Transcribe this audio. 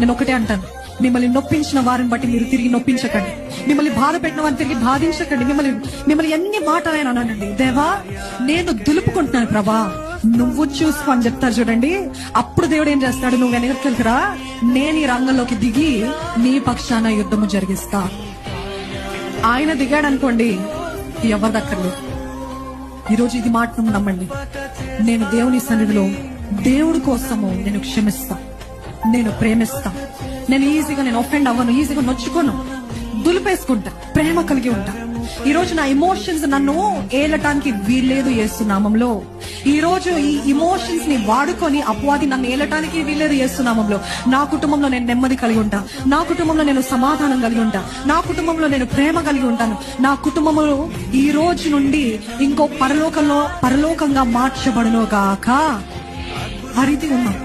నేను ఒకటే అంటాను, మిమ్మల్ని నొప్పించిన వారిని బట్టి మీరు తిరిగి నొప్పించకండి, మిమ్మల్ని బాధ పెట్టిన వారిని తిరిగి బాధించకండి. మిమ్మల్ని ఎన్ని మాటలైనా అనండి, దేవా నేను దులుపుకుంటున్నాను ప్రభా, నువ్వు చూసుకో అని చెప్తారు చూడండి. అప్పుడు దేవుడు ఏం చేస్తాడు, నువ్వు వెనక్కిరా, నేను ఈ రంగంలోకి దిగి నీ పక్షాన యుద్ధము జరిగిస్తా. ఆయన దిగాడు అనుకోండి, ఎవరి దక్కర్లేదు. ఈరోజు ఇది మాట నమ్మండి, నేను దేవుని సన్నిధిలో దేవుడి కోసము నేను క్షమిస్తా, నేను ప్రేమిస్తా, నేను ఈజీగా నేను ఒఫెండ్ అవ్వను, ఈజీగా నొచ్చుకోను, దులిపేసుకుంటా, ప్రేమ కలిగి ఉంటా. ఈ రోజు నా ఎమోషన్స్ నన్ను ఏలటానికి వీల్లేదు యేసునామంలో. ఈ రోజు ఈ ఎమోషన్స్ ని వాడుకొని అపవాది నన్ను ఏలటానికి వీల్లేదు యేసునామంలో. నా కుటుంబంలో నేను నెమ్మది కలిగి ఉంటా, నా కుటుంబంలో నేను సమాధానం కలిగి ఉంటా, నా కుటుంబంలో నేను ప్రేమ కలిగి ఉంటాను. నా కుటుంబంలో ఈ రోజు నుండి ఇంకో పరలోకంగా మార్చబడును గాక. ఆ రీతి ఉన్నాం.